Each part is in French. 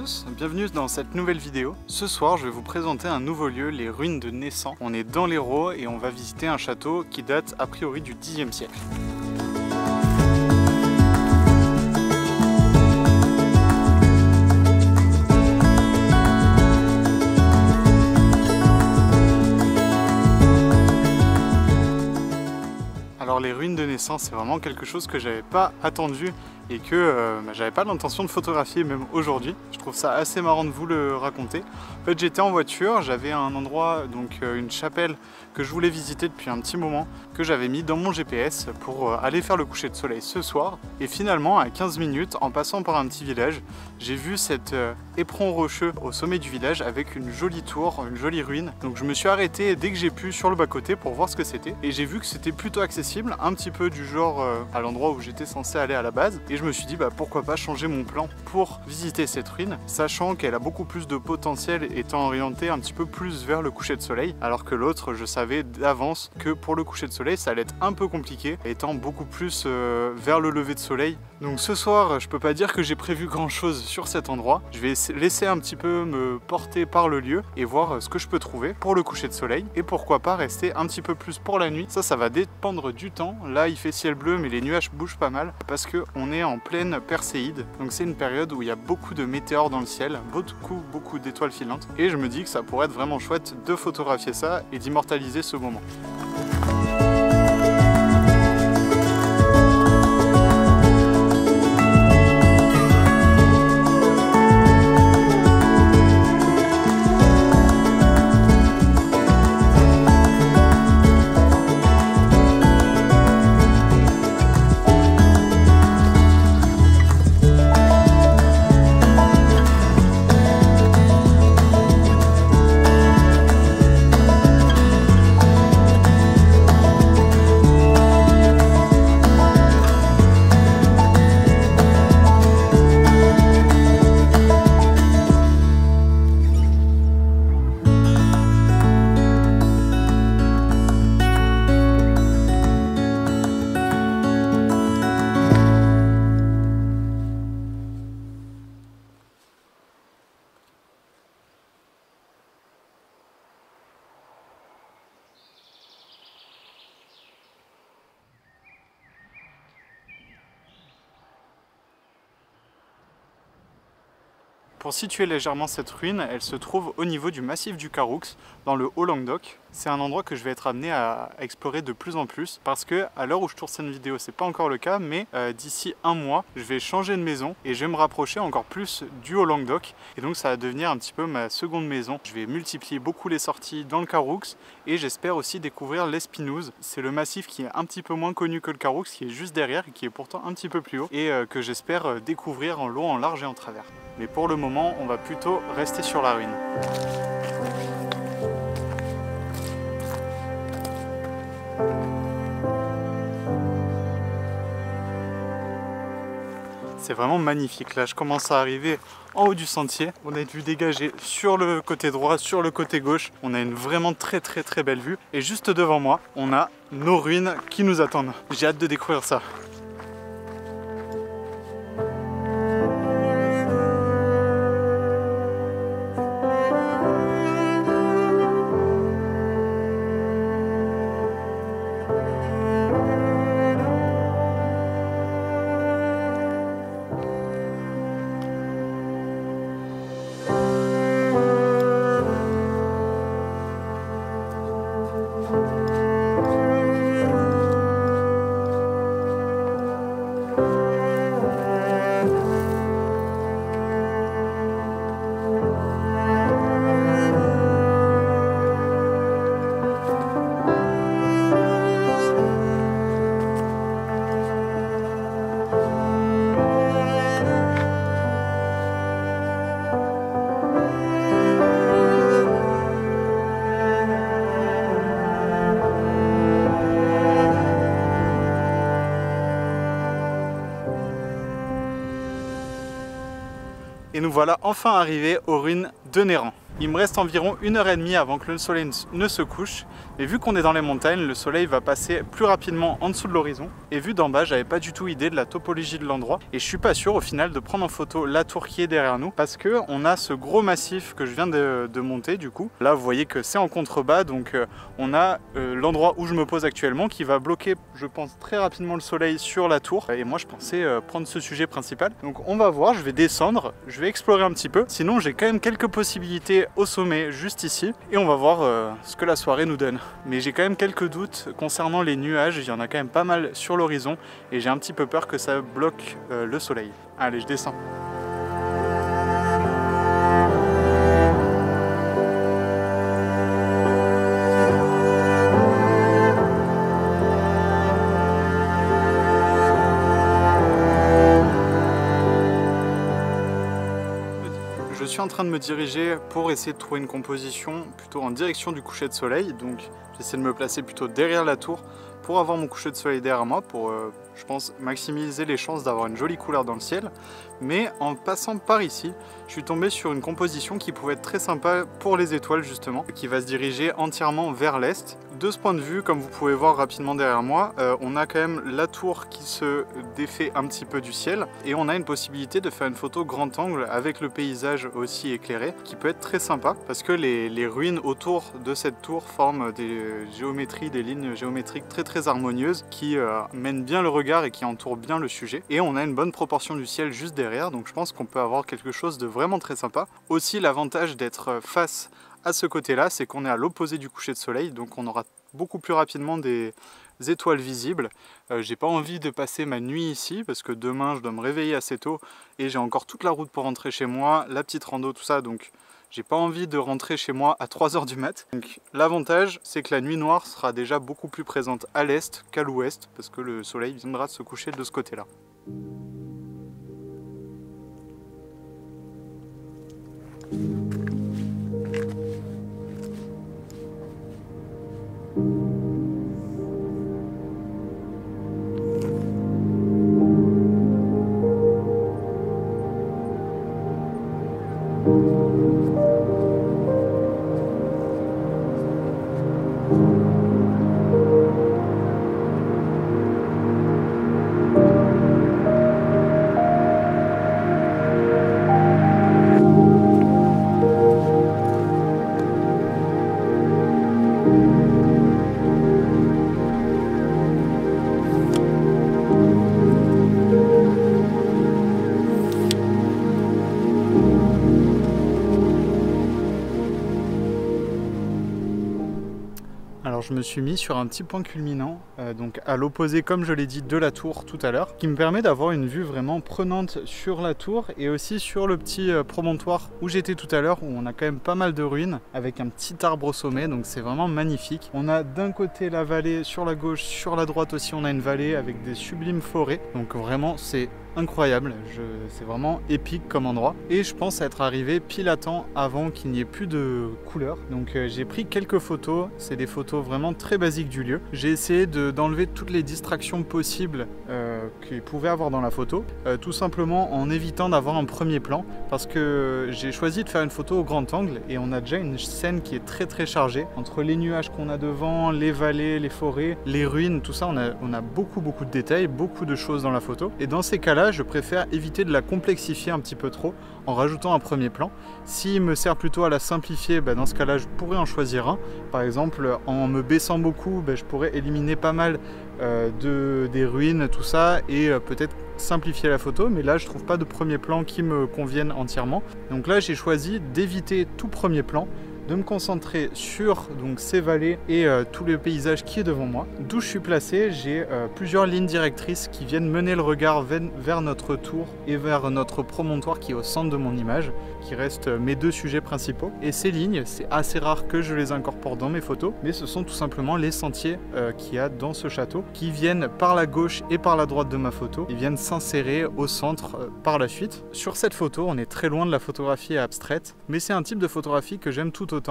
tous, bienvenue dans cette nouvelle vidéo. Ce soir, je vais vous présenter un nouveau lieu, les ruines de Naissant. On est dans l'Hérault et on va visiter un château qui date a priori du Xe siècle. Alors les ruines de Naissant, c'est vraiment quelque chose que j'avais pas attendu et que j'avais pas l'intention de photographier même aujourd'hui. Je trouve ça assez marrant de vous le raconter. En fait, j'étais en voiture, j'avais un endroit, donc une chapelle que je voulais visiter depuis un petit moment, que j'avais mis dans mon GPS pour aller faire le coucher de soleil ce soir. Et finalement, à 15 minutes, en passant par un petit village, j'ai vu cet éperon rocheux au sommet du village avec une jolie tour, une jolie ruine. Donc je me suis arrêté dès que j'ai pu sur le bas-côté pour voir ce que c'était. Et j'ai vu que c'était plutôt accessible, un petit peu du genre à l'endroit où j'étais censé aller à la base. Et je me suis dit pourquoi pas changer mon plan pour visiter cette ruine, sachant qu'elle a beaucoup plus de potentiel étant orientée un petit peu plus vers le coucher de soleil, alors que l'autre, je savais d'avance que pour le coucher de soleil ça allait être un peu compliqué, étant beaucoup plus vers le lever de soleil. Donc ce soir, je peux pas dire que j'ai prévu grand chose sur cet endroit. Je vais laisser un petit peu me porter par le lieu et voir ce que je peux trouver pour le coucher de soleil, et pourquoi pas rester un petit peu plus pour la nuit. Ça va dépendre du temps. Là il fait ciel bleu mais les nuages bougent pas mal parce que on est en pleine Perséide, donc c'est une période où il y a beaucoup de météores dans le ciel, beaucoup d'étoiles filantes, et je me dis que ça pourrait être vraiment chouette de photographier ça et d'immortaliser ce moment. Pour situer légèrement cette ruine, elle se trouve au niveau du massif du Caroux, dans le Haut-Languedoc. C'est un endroit que je vais être amené à explorer de plus en plus parce que à l'heure où je tourne cette vidéo, c'est pas encore le cas, mais d'ici un mois, je vais changer de maison et je vais me rapprocher encore plus du Haut-Languedoc, et donc ça va devenir un petit peu ma seconde maison. Je vais multiplier beaucoup les sorties dans le Caroux et j'espère aussi découvrir l'Espinouse. C'est le massif qui est un petit peu moins connu que le Caroux, qui est juste derrière et qui est pourtant un petit peu plus haut, et que j'espère découvrir en long, en large et en travers. Mais pour le moment, on va plutôt rester sur la ruine. C'est vraiment magnifique. Là, je commence à arriver en haut du sentier. On a une vue dégagée sur le côté droit, sur le côté gauche. On a une vraiment très belle vue. Et juste devant moi, on a nos ruines qui nous attendent. J'ai hâte de découvrir ça. Et nous voilà enfin arrivés aux ruines de Néran. Il me reste environ 1h30 avant que le soleil ne se couche. Mais vu qu'on est dans les montagnes, le soleil va passer plus rapidement en dessous de l'horizon. Et vu d'en bas, j'avais pas du tout idée de la topologie de l'endroit. Et je suis pas sûr au final de prendre en photo la tour qui est derrière nous. Parce que on a ce gros massif que je viens de monter du coup. Là vous voyez que c'est en contrebas. Donc on a l'endroit où je me pose actuellement qui va bloquer, je pense, très rapidement le soleil sur la tour. Et moi je pensais prendre ce sujet principal. Donc on va voir, je vais descendre, je vais explorer un petit peu. Sinon j'ai quand même quelques possibilités au sommet juste ici. Et on va voir ce que la soirée nous donne. Mais j'ai quand même quelques doutes concernant les nuages, il y en a quand même pas mal sur l'horizon et j'ai un petit peu peur que ça bloque le soleil. Allez, je descends. Je suis en train de me diriger pour essayer de trouver une composition plutôt en direction du coucher de soleil. Donc j'essaie de me placer plutôt derrière la tour pour avoir mon coucher de soleil derrière moi, pour je pense maximiser les chances d'avoir une jolie couleur dans le ciel. Mais en passant par ici, je suis tombé sur une composition qui pouvait être très sympa pour les étoiles justement, qui va se diriger entièrement vers l'est. De ce point de vue, comme vous pouvez voir rapidement derrière moi, on a quand même la tour qui se défait un petit peu du ciel et on a une possibilité de faire une photo grand angle avec le paysage aussi éclairé qui peut être très sympa parce que les ruines autour de cette tour forment des géométries, des lignes géométriques très harmonieuses qui mènent bien le regard et qui entourent bien le sujet. Et on a une bonne proportion du ciel juste derrière, donc je pense qu'on peut avoir quelque chose de vraiment très sympa. Aussi, l'avantage d'être face à ce côté-là, c'est qu'on est à l'opposé du coucher de soleil, donc on aura beaucoup plus rapidement des étoiles visibles. J'ai pas envie de passer ma nuit ici parce que demain je dois me réveiller assez tôt et j'ai encore toute la route pour rentrer chez moi, la petite rando, tout ça, donc j'ai pas envie de rentrer chez moi à 3 h du mat. Donc l'avantage, c'est que la nuit noire sera déjà beaucoup plus présente à l'est qu'à l'ouest parce que le soleil viendra se coucher de ce côté-là. Alors je me suis mis sur un petit point culminant, donc à l'opposé, comme je l'ai dit, de la tour tout à l'heure, qui me permet d'avoir une vue vraiment prenante sur la tour et aussi sur le petit promontoire où j'étais tout à l'heure, où on a quand même pas mal de ruines avec un petit arbre au sommet, donc c'est vraiment magnifique. On a d'un côté la vallée, sur la gauche, sur la droite aussi on a une vallée avec des sublimes forêts, donc vraiment c'est incroyable, c'est vraiment épique comme endroit et je pense être arrivé pile à temps avant qu'il n'y ait plus de couleurs. Donc j'ai pris quelques photos, c'est des photos vraiment très basiques du lieu. J'ai essayé d'enlever toutes les distractions possibles qu'il pouvait avoir dans la photo, tout simplement en évitant d'avoir un premier plan parce que j'ai choisi de faire une photo au grand angle et on a déjà une scène qui est très chargée entre les nuages qu'on a devant, les vallées, les forêts, les ruines, tout ça, on a beaucoup de détails, beaucoup de choses dans la photo et dans ces cas-là je préfère éviter de la complexifier un petit peu trop en rajoutant un premier plan. S'il me sert plutôt à la simplifier, dans ce cas-là je pourrais en choisir un. Par exemple, en me baissant beaucoup, je pourrais éliminer pas mal des ruines, tout ça, et peut-être simplifier la photo, mais là je trouve pas de premier plan qui me convienne entièrement. Donc là j'ai choisi d'éviter tout premier plan, de me concentrer sur donc ces vallées et tout le paysage qui est devant moi. D'où je suis placé, j'ai plusieurs lignes directrices qui viennent mener le regard vers notre tour et vers notre promontoire qui est au centre de mon image, qui reste mes deux sujets principaux. Et ces lignes, c'est assez rare que je les incorpore dans mes photos, mais ce sont tout simplement les sentiers qu'il y a dans ce château, qui viennent par la gauche et par la droite de ma photo, et viennent s'insérer au centre par la suite. Sur cette photo, on est très loin de la photographie abstraite, mais c'est un type de photographie que j'aime tout autant.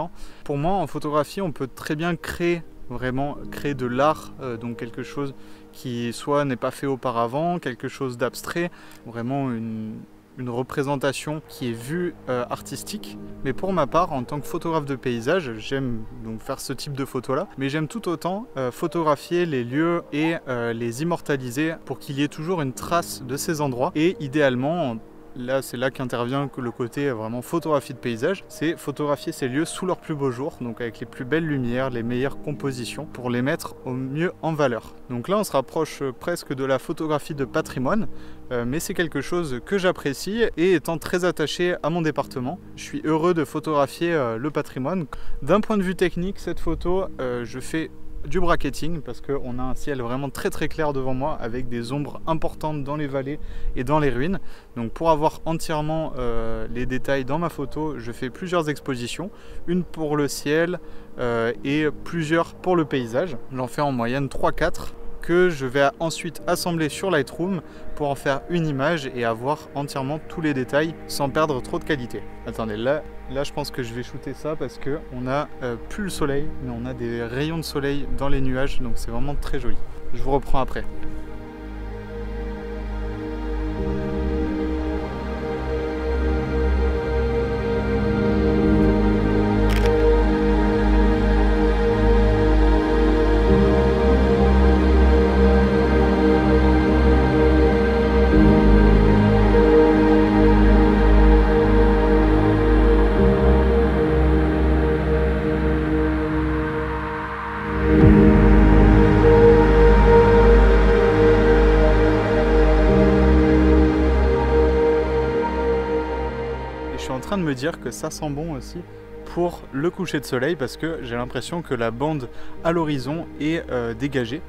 Pour moi, en photographie, on peut très bien créer de l'art, donc quelque chose qui soit n'est pas fait auparavant, quelque chose d'abstrait, vraiment une une représentation qui est vue artistique. Mais pour ma part, en tant que photographe de paysage, j'aime donc faire ce type de photos là, mais j'aime tout autant photographier les lieux et les immortaliser pour qu'il y ait toujours une trace de ces endroits. Et idéalement, là, c'est là qu'intervient le côté vraiment photographie de paysage, c'est photographier ces lieux sous leurs plus beaux jours, donc avec les plus belles lumières, les meilleures compositions, pour les mettre au mieux en valeur. Donc là, on se rapproche presque de la photographie de patrimoine, mais c'est quelque chose que j'apprécie, et étant très attaché à mon département, je suis heureux de photographier le patrimoine. D'un point de vue technique, cette photo, je fais du bracketing parce qu'on a un ciel vraiment très clair devant moi avec des ombres importantes dans les vallées et dans les ruines. Donc pour avoir entièrement les détails dans ma photo, je fais plusieurs expositions, une pour le ciel et plusieurs pour le paysage. J'en fais en moyenne 3-4 que je vais ensuite assembler sur Lightroom pour en faire une image et avoir entièrement tous les détails sans perdre trop de qualité. Attendez, là je pense que je vais shooter ça parce que on a plus le soleil, mais on a des rayons de soleil dans les nuages, donc c'est vraiment très joli. Je vous reprends après. De me dire que ça sent bon aussi pour le coucher de soleil parce que j'ai l'impression que la bande à l'horizon est dégagée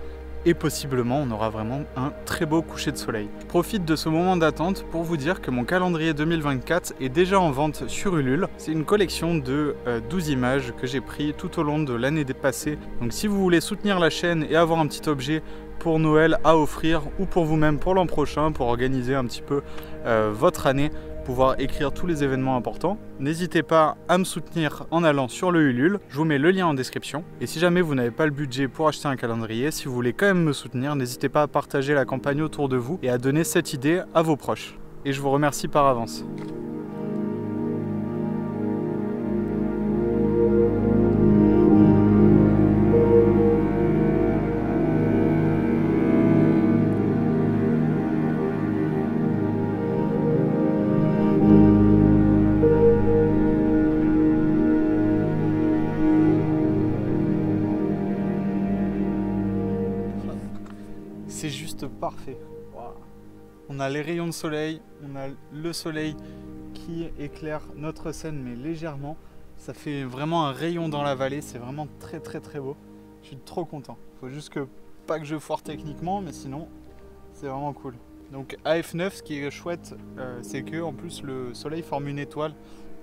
et possiblement on aura vraiment un très beau coucher de soleil. Je profite de ce moment d'attente pour vous dire que mon calendrier 2024 est déjà en vente sur Ulule. C'est une collection de 12 images que j'ai pris tout au long de l'année passée. Donc si vous voulez soutenir la chaîne et avoir un petit objet pour Noël à offrir ou pour vous-même pour l'an prochain, pour organiser un petit peu votre année, pouvoir écrire tous les événements importants, n'hésitez pas à me soutenir en allant sur le Ulule, je vous mets le lien en description. Et si jamais vous n'avez pas le budget pour acheter un calendrier, si vous voulez quand même me soutenir, n'hésitez pas à partager la campagne autour de vous et à donner cette idée à vos proches. Et je vous remercie par avance. C'est juste parfait. Wow. On a les rayons de soleil, on a le soleil qui éclaire notre scène mais légèrement. Ça fait vraiment un rayon dans la vallée, c'est vraiment très beau. Je suis trop content. Faut juste que pas que je foire techniquement, mais sinon c'est vraiment cool. Donc AF9, ce qui est chouette, c'est que en plus le soleil forme une étoile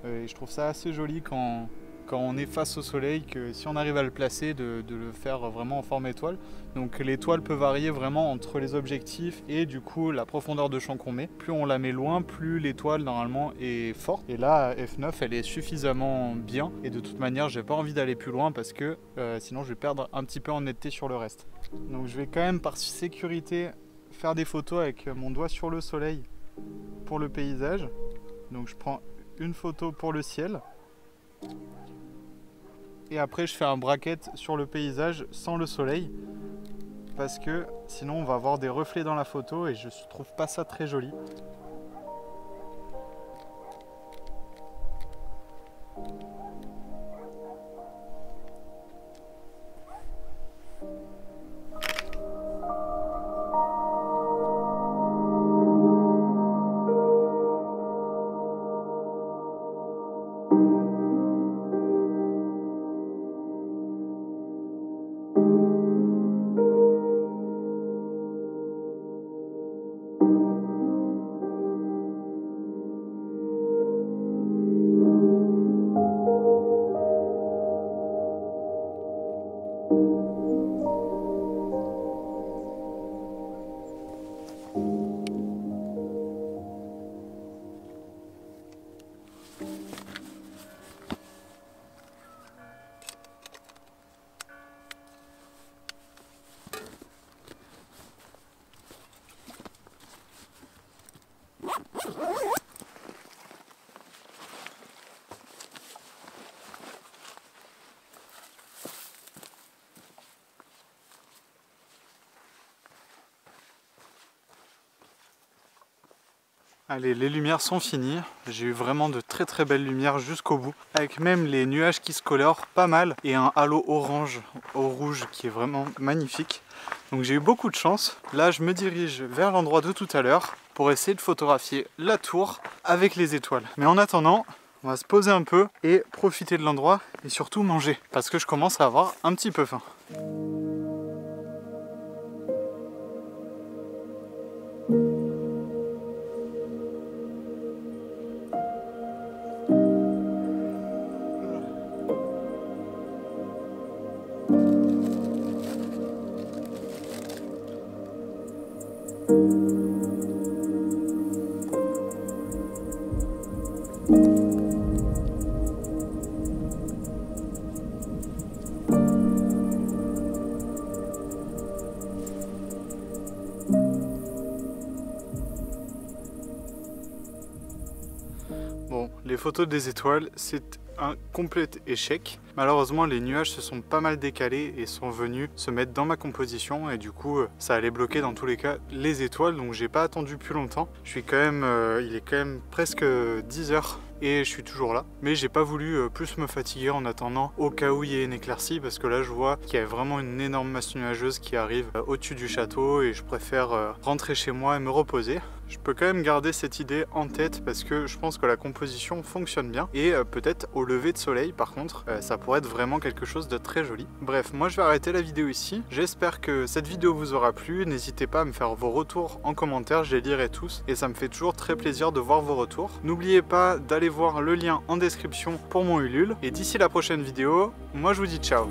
et je trouve ça assez joli quand on est face au soleil, que si on arrive à le placer, de le faire vraiment en forme étoile. Donc l'étoile peut varier vraiment entre les objectifs et du coup la profondeur de champ qu'on met. Plus on la met loin, plus l'étoile normalement est forte. Et là, F9, elle est suffisamment bien. Et de toute manière, j'ai pas envie d'aller plus loin parce que sinon je vais perdre un petit peu en netteté sur le reste. Donc je vais quand même par sécurité faire des photos avec mon doigt sur le soleil pour le paysage. Donc je prends une photo pour le ciel. Et après je fais un bracket sur le paysage sans le soleil parce que sinon on va avoir des reflets dans la photo et je trouve pas ça très joli. Allez, les lumières sont finies. J'ai eu vraiment de très très belles lumières jusqu'au bout. Avec même les nuages qui se colorent pas mal. Et un halo orange au rouge qui est vraiment magnifique. Donc j'ai eu beaucoup de chance. Là, je me dirige vers l'endroit de tout à l'heure pour essayer de photographier la tour avec les étoiles. Mais en attendant, on va se poser un peu et profiter de l'endroit et surtout manger. Parce que je commence à avoir un petit peu faim. Bon, les photos des étoiles, c'est un complet échec. Malheureusement, les nuages se sont pas mal décalés et sont venus se mettre dans ma composition et du coup, ça allait bloquer dans tous les cas les étoiles, donc j'ai pas attendu plus longtemps. Je suis quand même, il est quand même presque 10 heures et je suis toujours là. Mais j'ai pas voulu plus me fatiguer en attendant au cas où il y ait une éclaircie parce que là, je vois qu'il y a vraiment une énorme masse nuageuse qui arrive au-dessus du château et je préfère rentrer chez moi et me reposer. Je peux quand même garder cette idée en tête parce que je pense que la composition fonctionne bien et peut-être au lever de soleil par contre ça pourrait être vraiment quelque chose de très joli. Bref, moi je vais arrêter la vidéo ici. J'espère que cette vidéo vous aura plu. N'hésitez pas à me faire vos retours en commentaire, je les lirai tous et ça me fait toujours très plaisir de voir vos retours. N'oubliez pas d'aller voir le lien en description pour mon Ulule et d'ici la prochaine vidéo, moi je vous dis ciao.